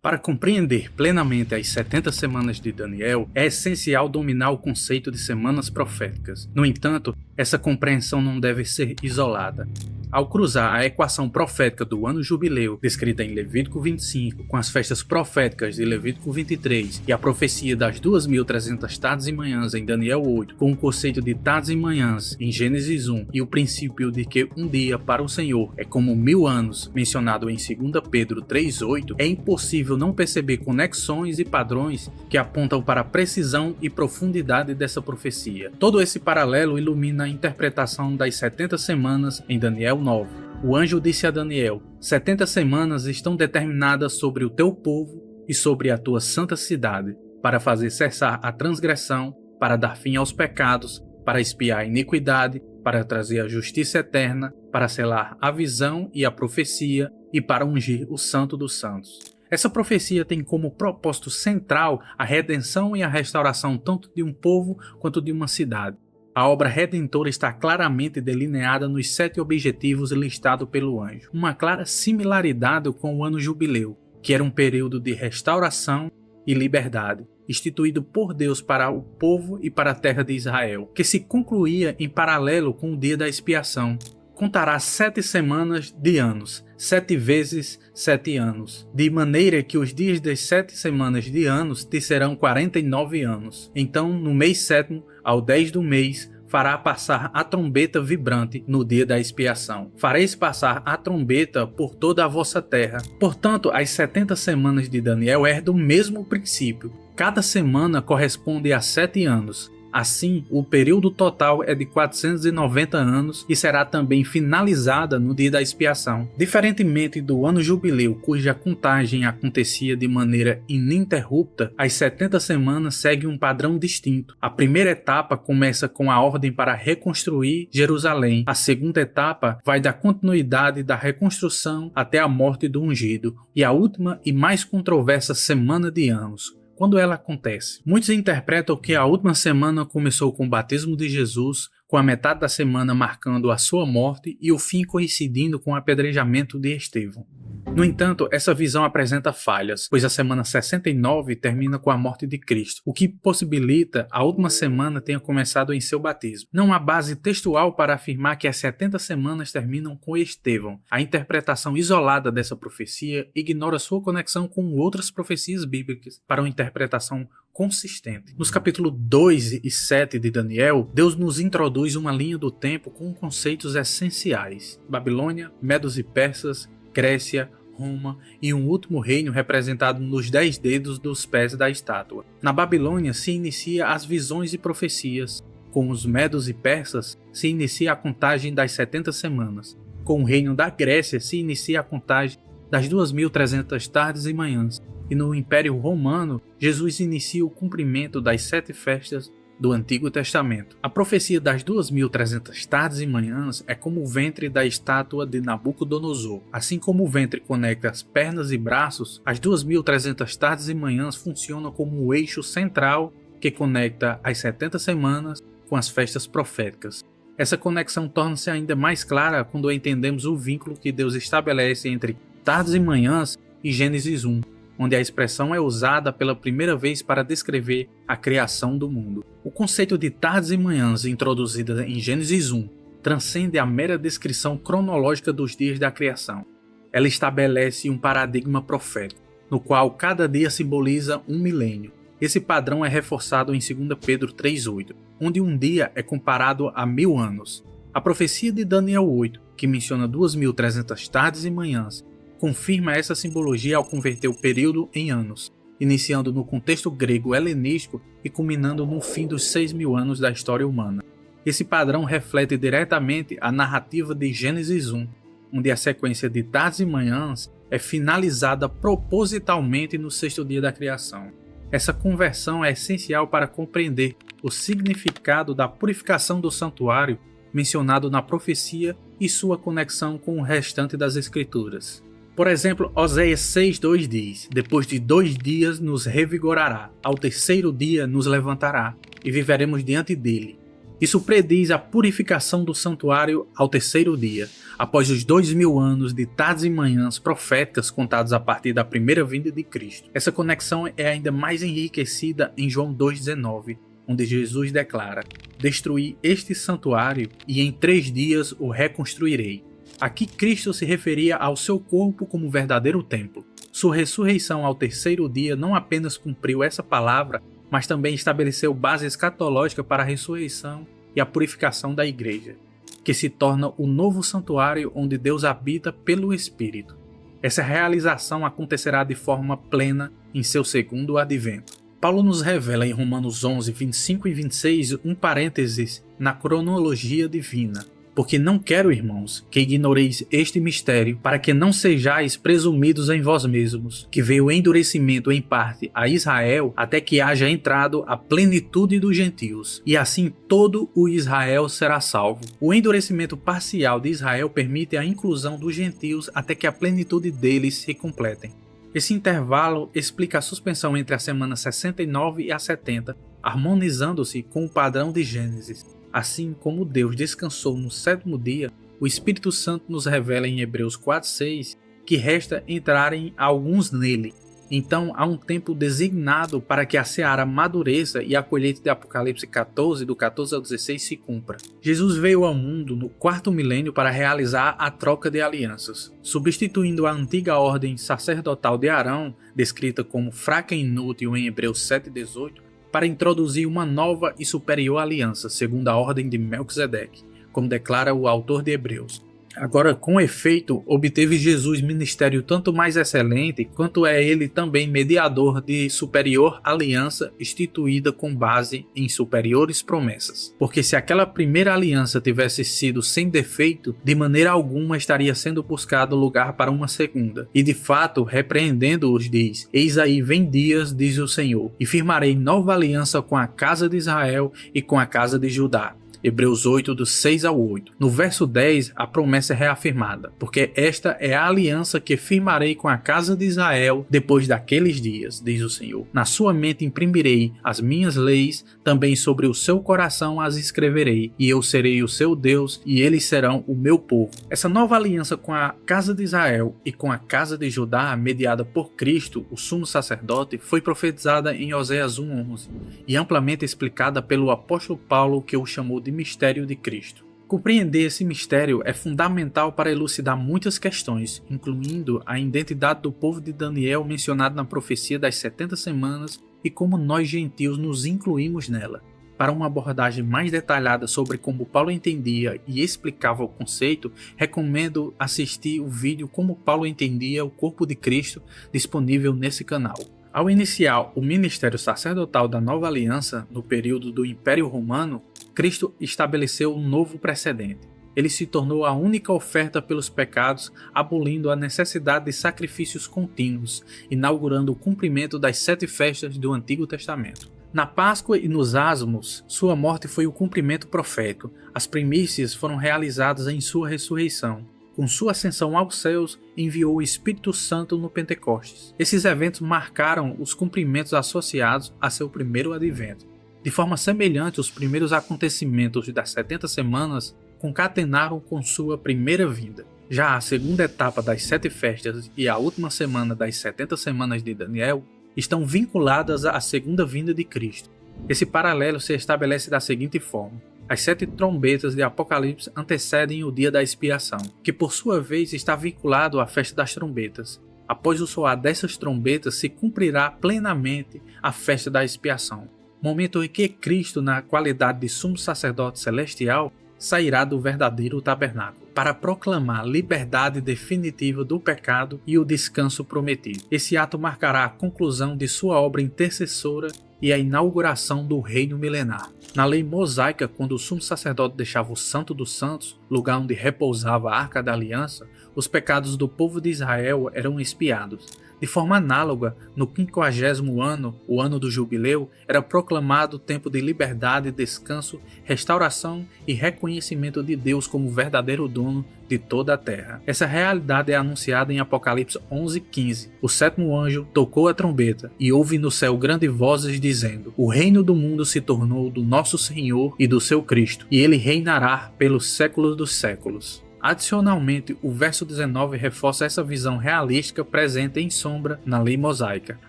Para compreender plenamente as 70 semanas de Daniel, é essencial dominar o conceito de semanas proféticas. No entanto, essa compreensão não deve ser isolada. Ao cruzar a equação profética do ano jubileu, descrita em Levítico 25, com as festas proféticas de Levítico 23 e a profecia das 2.300 tardes e manhãs em Daniel 8, com o conceito de tardes e manhãs em Gênesis 1 e o princípio de que um dia para o Senhor é como 1000 anos, mencionado em 2 Pedro 3,8, é impossível não perceber conexões e padrões que apontam para a precisão e profundidade dessa profecia. Todo esse paralelo ilumina a interpretação das 70 semanas em Daniel 9. O anjo disse a Daniel: 70 semanas estão determinadas sobre o teu povo e sobre a tua santa cidade, para fazer cessar a transgressão, para dar fim aos pecados, para expiar a iniquidade, para trazer a justiça eterna, para selar a visão e a profecia e para ungir o Santo dos Santos. Essa profecia tem como propósito central a redenção e a restauração tanto de um povo quanto de uma cidade. A obra redentora está claramente delineada nos 7 objetivos listados pelo anjo, uma clara similaridade com o ano jubileu, que era um período de restauração e liberdade, instituído por Deus para o povo e para a terra de Israel, que se concluía em paralelo com o dia da expiação. Contará 7 semanas de anos, 7 vezes 7 anos, de maneira que os dias das 7 semanas de anos te serão 49 anos. Então, no mês 7º, ao 10 do mês, fará passar a trombeta vibrante no dia da expiação. Fareis passar a trombeta por toda a vossa terra. Portanto, as 70 semanas de Daniel herdam o mesmo princípio. Cada semana corresponde a 7 anos. Assim, o período total é de 490 anos e será também finalizada no dia da expiação. Diferentemente do ano jubileu, cuja contagem acontecia de maneira ininterrupta, as 70 semanas seguem um padrão distinto. A primeira etapa começa com a ordem para reconstruir Jerusalém. A segunda etapa vai da continuidade da reconstrução até a morte do ungido. E a última e mais controversa semana de anos. Quando ela acontece? Muitos interpretam que a última semana começou com o batismo de Jesus, com a metade da semana marcando a sua morte e o fim coincidindo com o apedrejamento de Estevão. No entanto, essa visão apresenta falhas, pois a semana 69 termina com a morte de Cristo, o que possibilita a última semana tenha começado em seu batismo. Não há base textual para afirmar que as 70 semanas terminam com Estevão. A interpretação isolada dessa profecia ignora sua conexão com outras profecias bíblicas para uma interpretação consistente. Nos capítulos 2 e 7 de Daniel, Deus nos introduz uma linha do tempo com conceitos essenciais: Babilônia, Medos e Persas, Grécia, Roma e um último reino representado nos 10 dedos dos pés da estátua. Na Babilônia se inicia as visões e profecias. Com os Medos e Persas se inicia a contagem das 70 semanas. Com o reino da Grécia se inicia a contagem das 2.300 tardes e manhãs. E no Império Romano, Jesus inicia o cumprimento das 7 festas do Antigo Testamento. A profecia das 2.300 tardes e manhãs é como o ventre da estátua de Nabucodonosor. Assim como o ventre conecta as pernas e braços, as 2.300 tardes e manhãs funcionam como o eixo central que conecta as 70 semanas com as festas proféticas. Essa conexão torna-se ainda mais clara quando entendemos o vínculo que Deus estabelece entre tardes e manhãs e Gênesis 1. Onde a expressão é usada pela primeira vez para descrever a criação do mundo. O conceito de tardes e manhãs, introduzido em Gênesis 1, transcende a mera descrição cronológica dos dias da criação. Ela estabelece um paradigma profético, no qual cada dia simboliza um milênio. Esse padrão é reforçado em 2 Pedro 3,8, onde um dia é comparado a 1000 anos. A profecia de Daniel 8, que menciona 2.300 tardes e manhãs, confirma essa simbologia ao converter o período em anos, iniciando no contexto grego helenístico e culminando no fim dos 6.000 anos da história humana. Esse padrão reflete diretamente a narrativa de Gênesis 1, onde a sequência de tardes e manhãs é finalizada propositalmente no 6º dia da criação. Essa conversão é essencial para compreender o significado da purificação do santuário mencionado na profecia e sua conexão com o restante das Escrituras. Por exemplo, Oséias 6,2 diz: depois de 2 dias nos revigorará, ao 3º dia nos levantará, e viveremos diante dele. Isso prediz a purificação do santuário ao terceiro dia, após os 2000 anos de tardes e manhãs proféticas contados a partir da primeira vinda de Cristo. Essa conexão é ainda mais enriquecida em João 2,19, onde Jesus declara: "Destruí este santuário e em 3 dias o reconstruirei." Aqui Cristo se referia ao seu corpo como verdadeiro templo. Sua ressurreição ao terceiro dia não apenas cumpriu essa palavra, mas também estabeleceu base escatológica para a ressurreição e a purificação da igreja, que se torna o novo santuário onde Deus habita pelo Espírito. Essa realização acontecerá de forma plena em seu segundo advento. Paulo nos revela em Romanos 11, 25 e 26 um parênteses na cronologia divina. Porque não quero, irmãos, que ignoreis este mistério, para que não sejais presumidos em vós mesmos, que veio o endurecimento em parte a Israel, até que haja entrado a plenitude dos gentios, e assim todo o Israel será salvo. O endurecimento parcial de Israel permite a inclusão dos gentios até que a plenitude deles se completem. Esse intervalo explica a suspensão entre a semana 69 e a 70, harmonizando-se com o padrão de Gênesis. Assim como Deus descansou no sétimo dia, o Espírito Santo nos revela em Hebreus 4,6 que resta entrarem alguns nele. Então há um tempo designado para que a seara amadureça e a colheita de Apocalipse 14, do 14 ao 16 se cumpra. Jesus veio ao mundo no 4º milênio para realizar a troca de alianças, substituindo a antiga ordem sacerdotal de Arão, descrita como fraca e inútil em Hebreus 7,18, para introduzir uma nova e superior aliança, segundo a ordem de Melquisedeque, como declara o autor de Hebreus. Agora, com efeito, obteve Jesus ministério tanto mais excelente, quanto é ele também mediador de superior aliança instituída com base em superiores promessas. Porque se aquela primeira aliança tivesse sido sem defeito, de maneira alguma estaria sendo buscado lugar para uma segunda. E de fato, repreendendo-os, diz: "Eis aí vem dias, diz o Senhor, e firmarei nova aliança com a casa de Israel e com a casa de Judá." Hebreus 8, do 6 ao 8. No verso 10, a promessa é reafirmada, porque esta é a aliança que firmarei com a casa de Israel depois daqueles dias, diz o Senhor. Na sua mente imprimirei as minhas leis, também sobre o seu coração as escreverei, e eu serei o seu Deus, e eles serão o meu povo. Essa nova aliança com a casa de Israel e com a casa de Judá, mediada por Cristo, o sumo sacerdote, foi profetizada em Oséias 1:11 e amplamente explicada pelo apóstolo Paulo, que o chamou de mistério de Cristo. Compreender esse mistério é fundamental para elucidar muitas questões, incluindo a identidade do povo de Daniel mencionado na profecia das 70 semanas e como nós gentios nos incluímos nela. Para uma abordagem mais detalhada sobre como Paulo entendia e explicava o conceito, recomendo assistir o vídeo Como Paulo Entendia o Corpo de Cristo, disponível nesse canal. Ao iniciar o ministério sacerdotal da Nova Aliança no período do Império Romano, Cristo estabeleceu um novo precedente. Ele se tornou a única oferta pelos pecados, abolindo a necessidade de sacrifícios contínuos, inaugurando o cumprimento das 7 festas do Antigo Testamento. Na Páscoa e nos Asmos, sua morte foi o cumprimento profético. As primícias foram realizadas em sua ressurreição. Com sua ascensão aos céus, enviou o Espírito Santo no Pentecostes. Esses eventos marcaram os cumprimentos associados a seu primeiro advento. De forma semelhante, os primeiros acontecimentos das 70 semanas concatenaram com sua primeira vinda. Já a segunda etapa das 7 festas e a última semana das 70 semanas de Daniel estão vinculadas à segunda vinda de Cristo. Esse paralelo se estabelece da seguinte forma: as 7 trombetas de Apocalipse antecedem o dia da expiação, que por sua vez está vinculado à festa das trombetas. Após o soar dessas trombetas se cumprirá plenamente a festa da expiação, momento em que Cristo, na qualidade de sumo sacerdote celestial, sairá do verdadeiro tabernáculo, para proclamar a liberdade definitiva do pecado e o descanso prometido. Esse ato marcará a conclusão de sua obra intercessora e a inauguração do reino milenar. Na lei mosaica, quando o sumo sacerdote deixava o Santo dos Santos, lugar onde repousava a Arca da Aliança, os pecados do povo de Israel eram expiados. De forma análoga, no 50º ano, o ano do jubileu, era proclamado o tempo de liberdade, descanso, restauração e reconhecimento de Deus como verdadeiro dono de toda a terra. Essa realidade é anunciada em Apocalipse 11:15. O sétimo anjo tocou a trombeta e houve no céu grandes vozes dizendo: o reino do mundo se tornou do nosso Senhor e do seu Cristo, e ele reinará pelos séculos dos séculos. Adicionalmente, o verso 19 reforça essa visão realística presente em sombra na lei mosaica.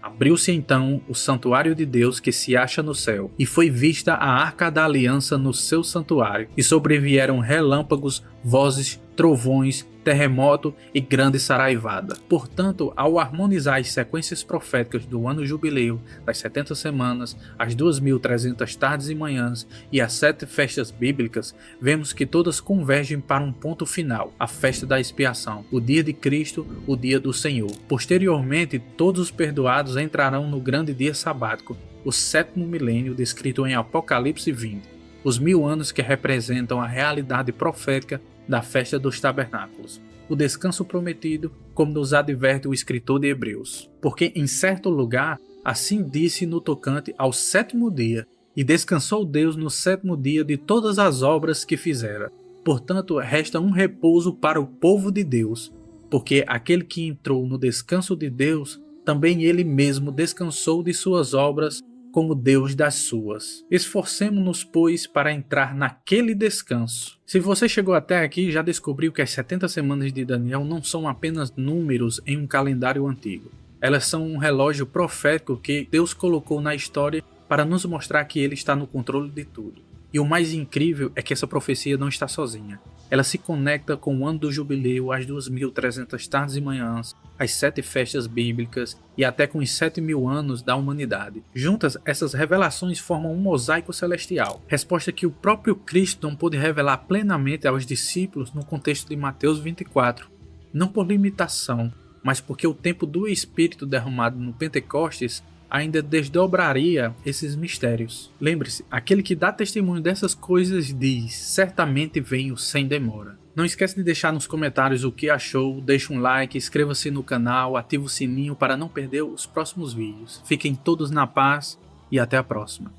Abriu-se então o santuário de Deus que se acha no céu, e foi vista a arca da aliança no seu santuário, e sobrevieram relâmpagos, vozes, trovões, terremoto e grande saraivada. Portanto, ao harmonizar as sequências proféticas do ano jubileu, das 70 semanas, as 2.300 tardes e manhãs e as 7 festas bíblicas, vemos que todas convergem para um ponto final, a festa da expiação, o dia de Cristo, o dia do Senhor. Posteriormente, todos os perdoados entrarão no grande dia sabático, o 7º milênio descrito em Apocalipse 20, os 1000 anos que representam a realidade profética da festa dos tabernáculos, o descanso prometido, como nos adverte o escritor de Hebreus. Porque em certo lugar, assim disse no tocante ao 7º dia, e descansou Deus no 7º dia de todas as obras que fizera. Portanto, resta um repouso para o povo de Deus, porque aquele que entrou no descanso de Deus, também ele mesmo descansou de suas obras, como Deus das suas. Esforcemo-nos, pois, para entrar naquele descanso. Se você chegou até aqui, já descobriu que as 70 semanas de Daniel não são apenas números em um calendário antigo. Elas são um relógio profético que Deus colocou na história para nos mostrar que Ele está no controle de tudo. E o mais incrível é que essa profecia não está sozinha. Ela se conecta com o ano do jubileu, as 2.300 tardes e manhãs, as 7 festas bíblicas e até com os 7.000 anos da humanidade. Juntas, essas revelações formam um mosaico celestial, resposta que o próprio Cristo não pôde revelar plenamente aos discípulos no contexto de Mateus 24, não por limitação, mas porque o tempo do Espírito derramado no Pentecostes ainda desdobraria esses mistérios. Lembre-se, aquele que dá testemunho dessas coisas diz: certamente venho sem demora. Não esquece de deixar nos comentários o que achou, deixa um like, inscreva-se no canal, ativa o sininho para não perder os próximos vídeos. Fiquem todos na paz e até a próxima.